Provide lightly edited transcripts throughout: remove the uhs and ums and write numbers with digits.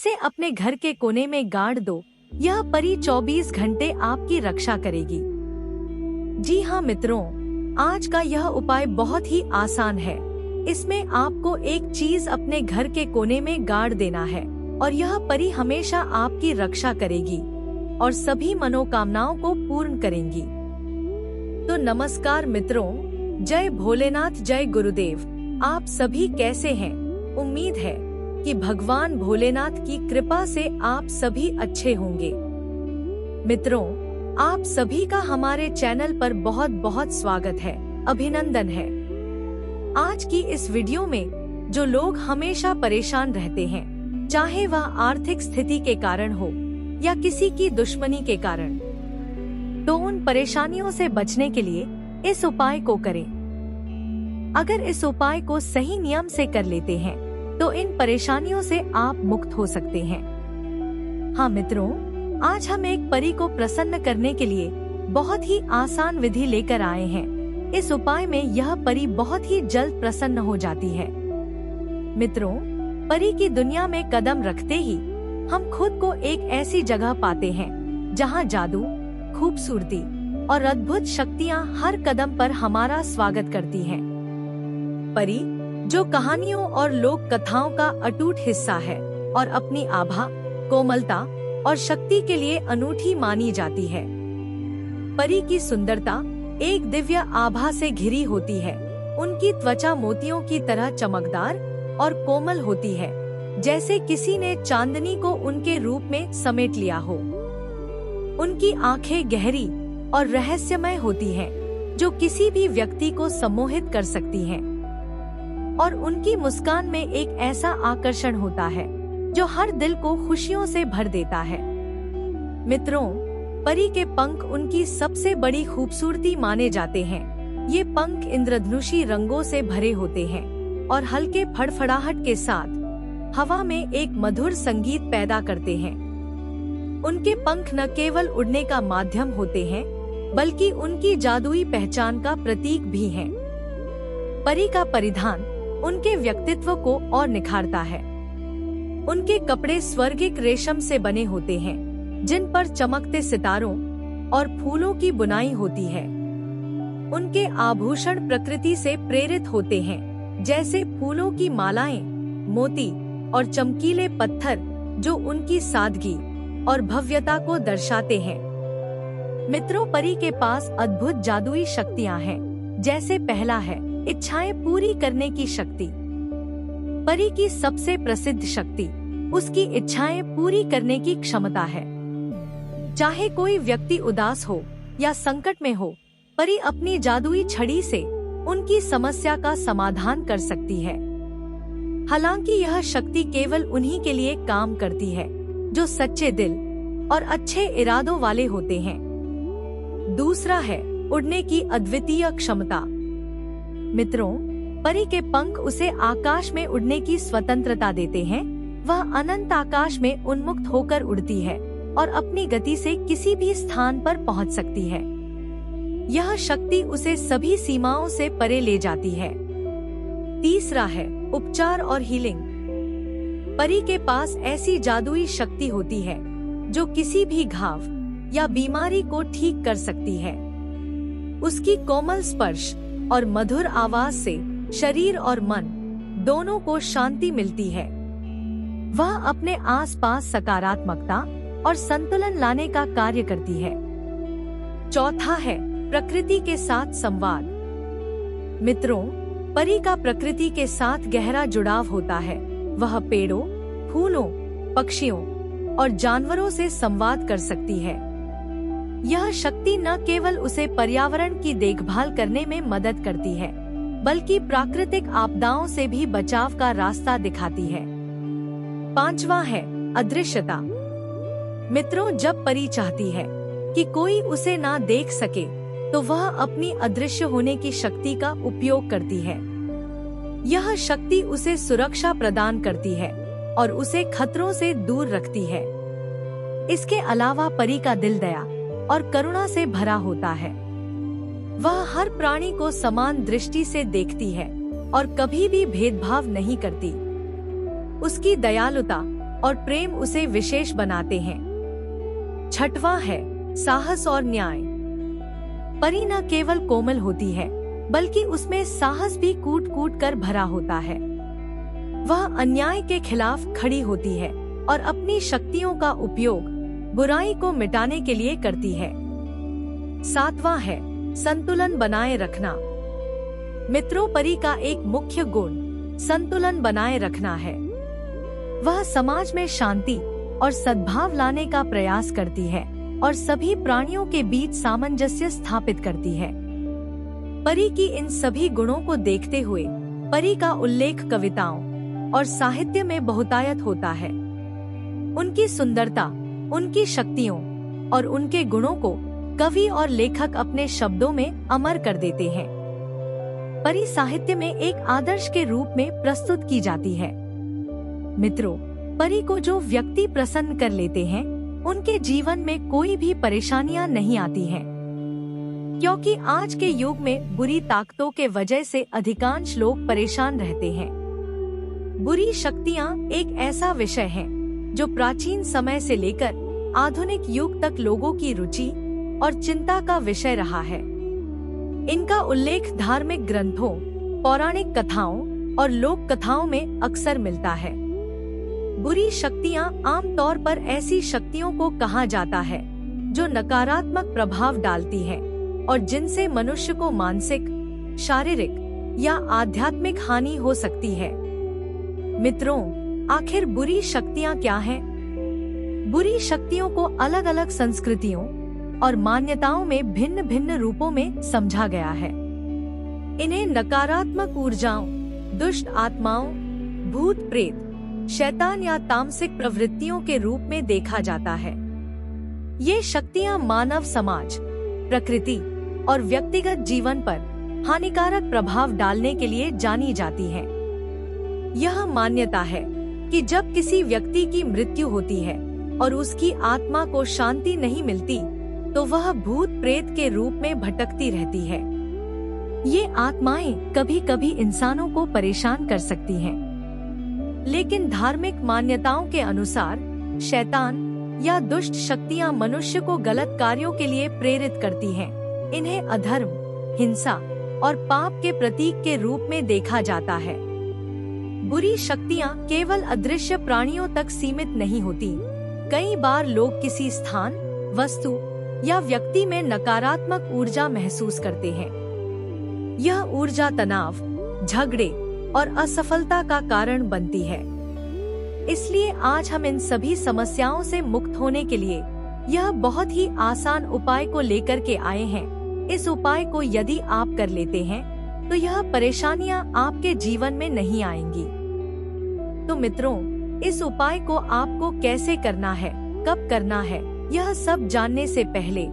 इसे अपने घर के कोने में गाड़ दो। यह परी 24 घंटे आपकी रक्षा करेगी। जी हाँ मित्रों, आज का यह उपाय बहुत ही आसान है। इसमें आपको एक चीज अपने घर के कोने में गाड़ देना है और यह परी हमेशा आपकी रक्षा करेगी और सभी मनोकामनाओं को पूर्ण करेंगी। तो नमस्कार मित्रों, जय भोलेनाथ, जय गुरुदेव। आप सभी कैसे हैं? उम्मीद है कि भगवान भोलेनाथ की कृपा से आप सभी अच्छे होंगे। मित्रों, आप सभी का हमारे चैनल पर बहुत बहुत स्वागत है, अभिनंदन है। आज की इस वीडियो में जो लोग हमेशा परेशान रहते हैं, चाहे वह आर्थिक स्थिति के कारण हो या किसी की दुश्मनी के कारण, तो उन परेशानियों से बचने के लिए इस उपाय को करें। अगर इस उपाय को सही नियम से कर लेते हैं तो इन परेशानियों से आप मुक्त हो सकते हैं। हाँ मित्रों, आज हम एक परी को प्रसन्न करने के लिए बहुत ही आसान विधि लेकर आए हैं। इस उपाय में यह परी बहुत ही जल्द प्रसन्न हो जाती है। मित्रों, परी की दुनिया में कदम रखते ही हम खुद को एक ऐसी जगह पाते हैं जहां जादू, खूबसूरती और अद्भुत शक्तियां हर कदम पर हमारा स्वागत करती हैं। परी, जो कहानियों और लोक कथाओं का अटूट हिस्सा है और अपनी आभा, कोमलता और शक्ति के लिए अनूठी मानी जाती है। परी की सुंदरता एक दिव्य आभा से घिरी होती है। उनकी त्वचा मोतियों की तरह चमकदार और कोमल होती है, जैसे किसी ने चांदनी को उनके रूप में समेट लिया हो। उनकी आंखें गहरी और रहस्यमय होती हैं, जो किसी भी व्यक्ति को सम्मोहित कर सकती हैं। और उनकी मुस्कान में एक ऐसा आकर्षण होता है जो हर दिल को खुशियों से भर देता है। मित्रों, परी के पंख उनकी सबसे बड़ी खूबसूरती माने जाते हैं। ये पंख इंद्रधनुषी रंगों से भरे होते हैं और हल्के फड़फड़ाहट के साथ हवा में एक मधुर संगीत पैदा करते हैं। उनके पंख न केवल उड़ने का माध्यम होते हैं, बल्कि उनकी जादुई पहचान का प्रतीक भी हैं। परी का परिधान उनके व्यक्तित्व को और निखारता है। उनके कपड़े स्वर्गिक रेशम से बने होते हैं, जिन पर चमकते सितारों और फूलों की बुनाई होती है। उनके आभूषण प्रकृति से प्रेरित होते हैं, जैसे फूलों की मालाएं, मोती और चमकीले पत्थर, जो उनकी सादगी और भव्यता को दर्शाते हैं। मित्रों, परी के पास अद्भुत जादुई शक्तियां हैं, जैसे पहला है इच्छाएं पूरी करने की शक्ति। परी की सबसे प्रसिद्ध शक्ति उसकी इच्छाएं पूरी करने की क्षमता है। चाहे कोई व्यक्ति उदास हो या संकट में हो, परी अपनी जादुई छड़ी से उनकी समस्या का समाधान कर सकती है। हालांकि यह शक्ति केवल उन्हीं के लिए काम करती है जो सच्चे दिल और अच्छे इरादों वाले होते हैं। दूसरा है उड़ने की अद्वितीय क्षमता। मित्रों, परी के पंख उसे आकाश में उड़ने की स्वतंत्रता देते हैं। वह अनंत आकाश में उन्मुक्त होकर उड़ती है और अपनी गति से किसी भी स्थान पर पहुंच सकती है। यह शक्ति उसे सभी सीमाओं से परे ले जाती है। तीसरा है उपचार और हीलिंग। परी के पास ऐसी जादुई शक्ति होती है जो किसी भी घाव या बीमारी को ठीक कर सकती है। उसकी कोमल स्पर्श और मधुर आवाज से शरीर और मन दोनों को शांति मिलती है। वह अपने आसपास सकारात्मकता और संतुलन लाने का कार्य करती है। चौथा है प्रकृति के साथ संवाद। मित्रों, परी का प्रकृति के साथ गहरा जुड़ाव होता है। वह पेड़ों, फूलों, पक्षियों और जानवरों से संवाद कर सकती है। यह शक्ति न केवल उसे पर्यावरण की देखभाल करने में मदद करती है, बल्कि प्राकृतिक आपदाओं से भी बचाव का रास्ता दिखाती है। पांचवा है अदृश्यता। मित्रों, जब परी चाहती है कि कोई उसे ना देख सके, तो वह अपनी अदृश्य होने की शक्ति का उपयोग करती है। यह शक्ति उसे सुरक्षा प्रदान करती है और उसे खतरों से दूर रखती है। इसके अलावा परी का दिल दया और करुणा से भरा होता है। वह हर प्राणी को समान दृष्टि से देखती है और कभी भी भेदभाव नहीं करती। उसकी दयालुता और प्रेम उसे विशेष बनाते हैं। छठवां है साहस और न्याय। परी न केवल कोमल होती है, बल्कि उसमें साहस भी कूट कूट कर भरा होता है। वह अन्याय के खिलाफ खड़ी होती है और अपनी शक्तियों का उपयोग बुराई को मिटाने के लिए करती है। सातवां है संतुलन बनाए रखना। मित्रों, परी का एक मुख्य गुण संतुलन बनाए रखना है। वह समाज में शांति और सद्भाव लाने का प्रयास करती है और सभी प्राणियों के बीच सामंजस्य स्थापित करती है। परी की इन सभी गुणों को देखते हुए परी का उल्लेख कविताओं और साहित्य में बहुतायत होता है। उनकी सुंदरता, उनकी शक्तियों और उनके गुणों को कवि और लेखक अपने शब्दों में अमर कर देते हैं। परी साहित्य में एक आदर्श के रूप में प्रस्तुत की जाती है। मित्रों, परी को जो व्यक्ति प्रसन्न कर लेते हैं, उनके जीवन में कोई भी परेशानियां नहीं आती हैं, क्योंकि आज के युग में बुरी ताकतों के वजह से अधिकांश लोग परेशान रहते हैं। बुरी शक्तियां एक ऐसा विषय है जो प्राचीन समय से लेकर आधुनिक युग तक लोगों की रुचि और चिंता का विषय रहा है। इनका उल्लेख धार्मिक ग्रंथों, पौराणिक कथाओं और लोक कथाओं में अक्सर मिलता है। बुरी शक्तियां आमतौर पर ऐसी शक्तियों को कहा जाता है जो नकारात्मक प्रभाव डालती है और जिनसे मनुष्य को मानसिक, शारीरिक या आध्यात्मिक हानि हो सकती है। मित्रों, आखिर बुरी शक्तियां क्या हैं? बुरी शक्तियों को अलग अलग संस्कृतियों और मान्यताओं में भिन्न भिन्न रूपों में समझा गया है। इन्हें नकारात्मक ऊर्जाओं, दुष्ट आत्माओं, भूत प्रेत, शैतान या तामसिक प्रवृत्तियों के रूप में देखा जाता है। ये शक्तियां मानव समाज, प्रकृति और व्यक्तिगत जीवन पर हानिकारक प्रभाव डालने के लिए जानी जाती हैं। यह मान्यता है कि जब किसी व्यक्ति की मृत्यु होती है और उसकी आत्मा को शांति नहीं मिलती, तो वह भूत प्रेत के रूप में भटकती रहती है। ये आत्माएं कभी कभी इंसानों को परेशान कर सकती हैं, लेकिन धार्मिक मान्यताओं के अनुसार शैतान या दुष्ट शक्तियां मनुष्य को गलत कार्यों के लिए प्रेरित करती हैं। इन्हें अधर्म, हिंसा और पाप के प्रतीक के रूप में देखा जाता है। बुरी शक्तियां केवल अदृश्य प्राणियों तक सीमित नहीं होती। कई बार लोग किसी स्थान, वस्तु या व्यक्ति में नकारात्मक ऊर्जा महसूस करते हैं। यह ऊर्जा तनाव, झगड़े और असफलता का कारण बनती है। इसलिए आज हम इन सभी समस्याओं से मुक्त होने के लिए यह बहुत ही आसान उपाय को लेकर के आए हैं। इस उपाय को यदि आप कर लेते हैं तो यह परेशानियां आपके जीवन में नहीं आएंगी। तो मित्रों, इस उपाय को आपको कैसे करना है, कब करना है, यह सब जानने से पहले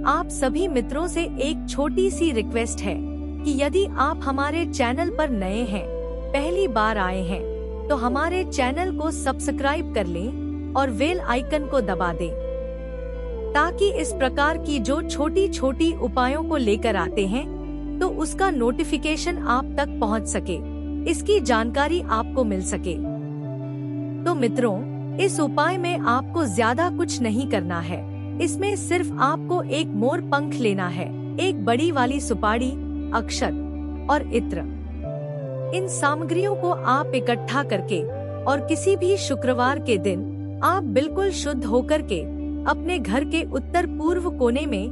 आप सभी मित्रों से एक छोटी सी रिक्वेस्ट है कि यदि आप हमारे चैनल पर नए हैं, पहली बार आए हैं, तो हमारे चैनल को सब्सक्राइब कर लें और बेल आइकन को दबा दें, ताकि इस प्रकार की जो छोटी छोटी उपायों को लेकर आते हैं तो उसका नोटिफिकेशन आप तक पहुंच सके, इसकी जानकारी आपको मिल सके। तो मित्रों, इस उपाय में आपको ज्यादा कुछ नहीं करना है। इसमें सिर्फ आपको एक मोर पंख लेना है, एक बड़ी वाली सुपारी, अक्षत और इत्र। इन सामग्रियों को आप इकट्ठा करके और किसी भी शुक्रवार के दिन आप बिल्कुल शुद्ध होकर के अपने घर के उत्तर पूर्व कोने में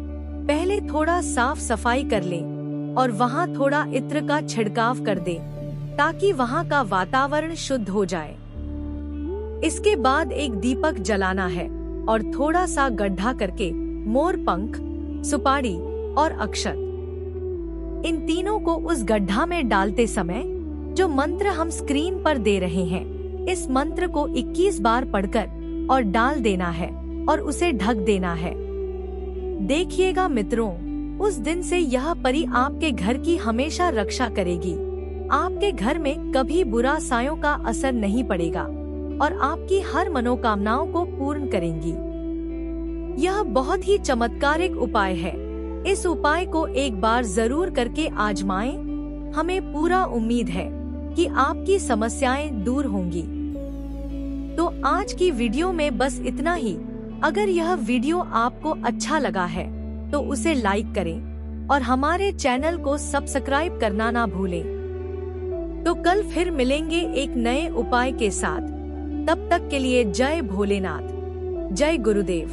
पहले थोड़ा साफ सफाई कर लें और वहाँ थोड़ा इत्र का छिड़काव कर दें, ताकि वहाँ का वातावरण शुद्ध हो जाए। इसके बाद एक दीपक जलाना है और थोड़ा सा गड्ढा करके मोर पंख, सुपारी और अक्षत, इन तीनों को उस गड्ढा में डालते समय जो मंत्र हम स्क्रीन पर दे रहे हैं, इस मंत्र को 21 बार पढ़कर और डाल देना है और उसे ढक देना है। देखिएगा मित्रों, उस दिन से यह परी आपके घर की हमेशा रक्षा करेगी। आपके घर में कभी बुरा सायों का असर नहीं पड़ेगा और आपकी हर मनोकामनाओं को पूर्ण करेंगी। यह बहुत ही चमत्कारिक उपाय है। इस उपाय को एक बार जरूर करके आजमाएं। हमें पूरा उम्मीद है कि आपकी समस्याएं दूर होंगी। तो आज की वीडियो में बस इतना ही। अगर यह वीडियो आपको अच्छा लगा है तो उसे लाइक करें और हमारे चैनल को सब्सक्राइब करना ना भूलें। तो कल फिर मिलेंगे एक नए उपाय के साथ। तब तक के लिए जय भोलेनाथ, जय गुरुदेव।